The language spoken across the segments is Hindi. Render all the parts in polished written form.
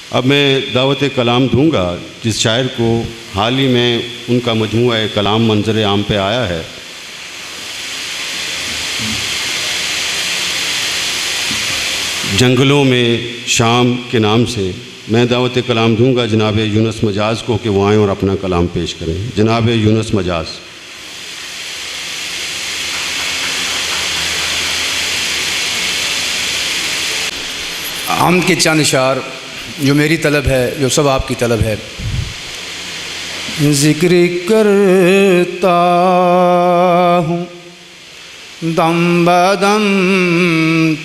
अब मैं दावत कलाम दूंगा जिस शायर को हाल ही में उनका मजमूआ कलाम मंजर आम पे आया है। जंगलों में शाम के नाम से मैं दावत कलाम दूंगा जनाब यूनुस मजाज को कि वो आएँ और अपना कलाम पेश करें। जनाब यूनुस मजाज। हम के चंद अशार जो मेरी तलब है, जो सब आपकी तलब है। ज़िक्र करता हूँ दम बदम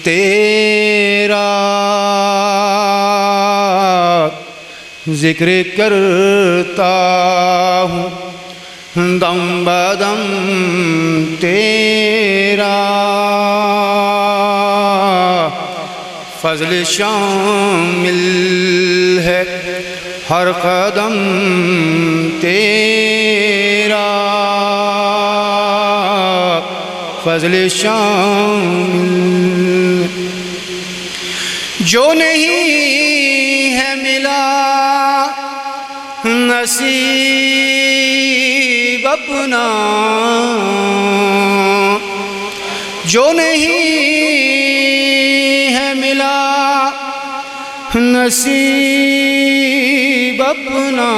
तेरा, ज़िक्र करता हूँ दम बदम तेरा, फ़ज़ल शामिल है हर कदम तेरा, फ़ज़ल शामिल। जो नहीं है मिला नसीब अपना, जो नहीं है मिला नसीब अपना,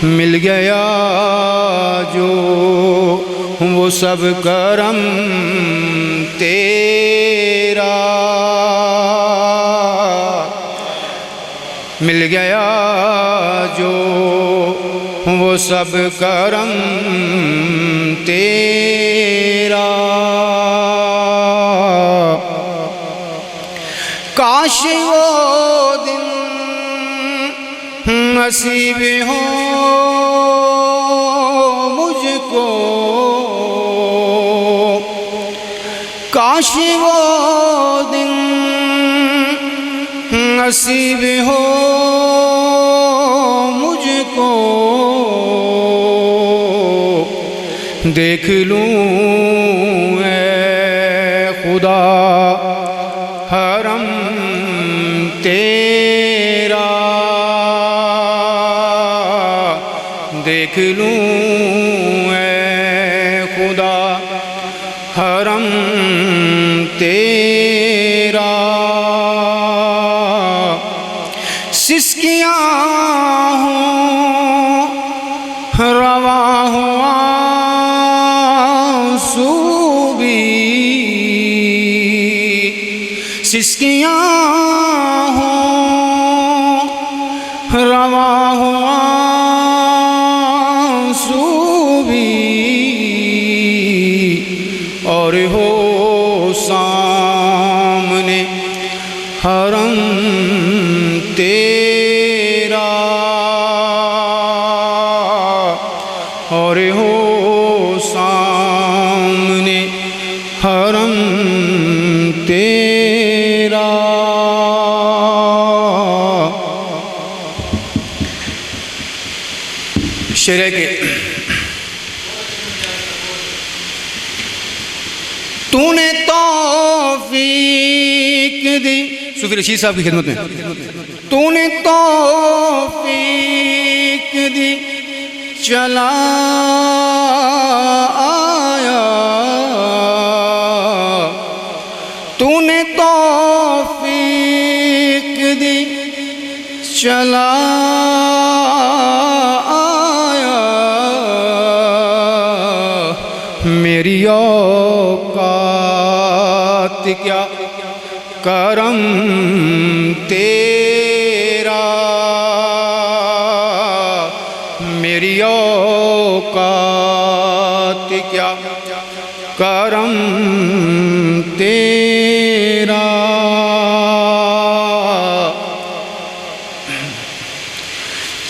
मिल गया जो वो सब करम तेरा, मिल गया जो वो सब करम तेरा। काश वो दिन नसीब हो मुझको, काश वो दिन नसीब हो मुझको, देख लूँ ऐ खुदा हरम तेरा, देख लूँ ऐ खुदा हरम तेरा। सिसकियाँ हों रवा हो आंसू भी, सिसकियाँ हों रवा हो आंसू भी, और हो सामने हरम तेरा, और हो सामने हरम तेरा। शेर के तूने तौफीक दी, सूफी रशीद साहब की खिदमत में, तूने तौफीक दी चला आया, तूने तौफीक दी चला आया, मेरी औकात क्या करम तेरा, मेरी औकात क्या करम तेरा।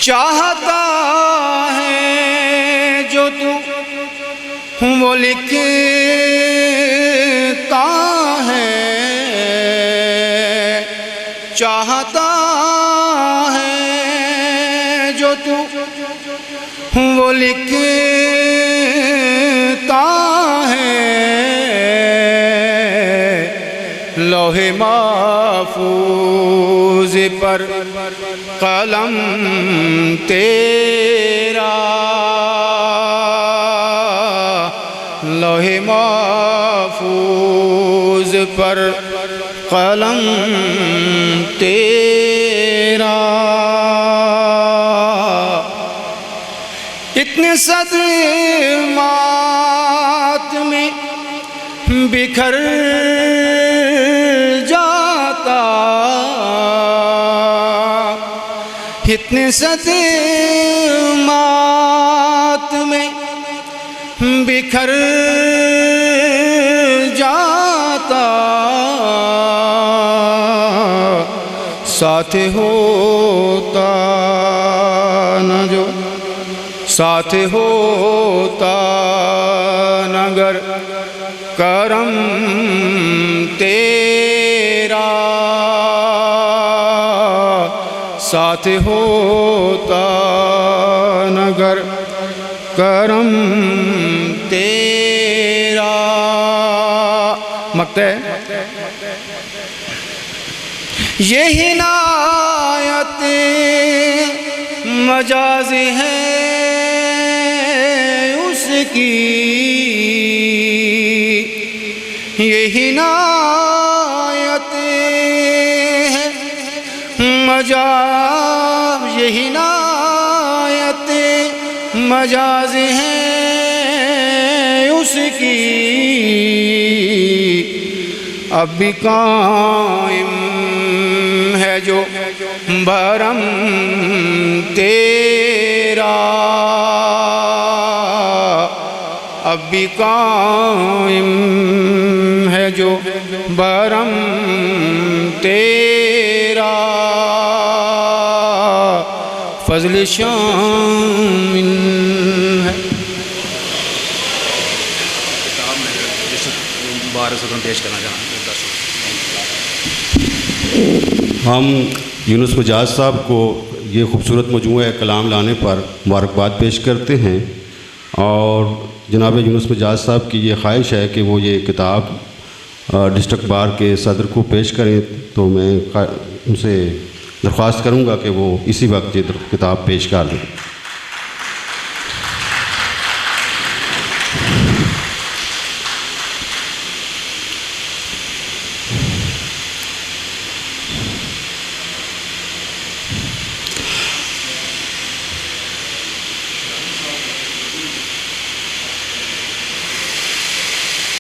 चाहता है जो तू वो लिखता है, चाहता है जो तू वो लिखता है, लौहे महफूज़ पर कलम तेरा, लौहे महफूज पर कलम तेरा। इतने सदमात में बिखर जाता, इतने सदमात में बिखर जाता, साथ होता न जो, साथ होता नगर करम तेरा, साथ होता नगर करम तेरा। मकते ये हिनायत मजाज है उसकी, ये हिनायत है मजाज, ये हिनायत मजाज है उसकी, अब भी कायम है जो भरम तेरा, अब भी कायम है जो भरम तेरा, फजल शामिल है। पेश करना हम यूनुस मजाज साहब को ये खूबसूरत मजमूआ कलाम लाने पर मुबारकबाद पेश करते हैं, और जनाब यूनुस मजाज साहब की ये ख्वाहिश है कि वो ये किताब डिस्ट्रिक्ट बार के सदर को पेश करें, तो मैं उनसे दरख्वास्त करूँगा कि वो इसी वक्त ये किताब पेश कर दें।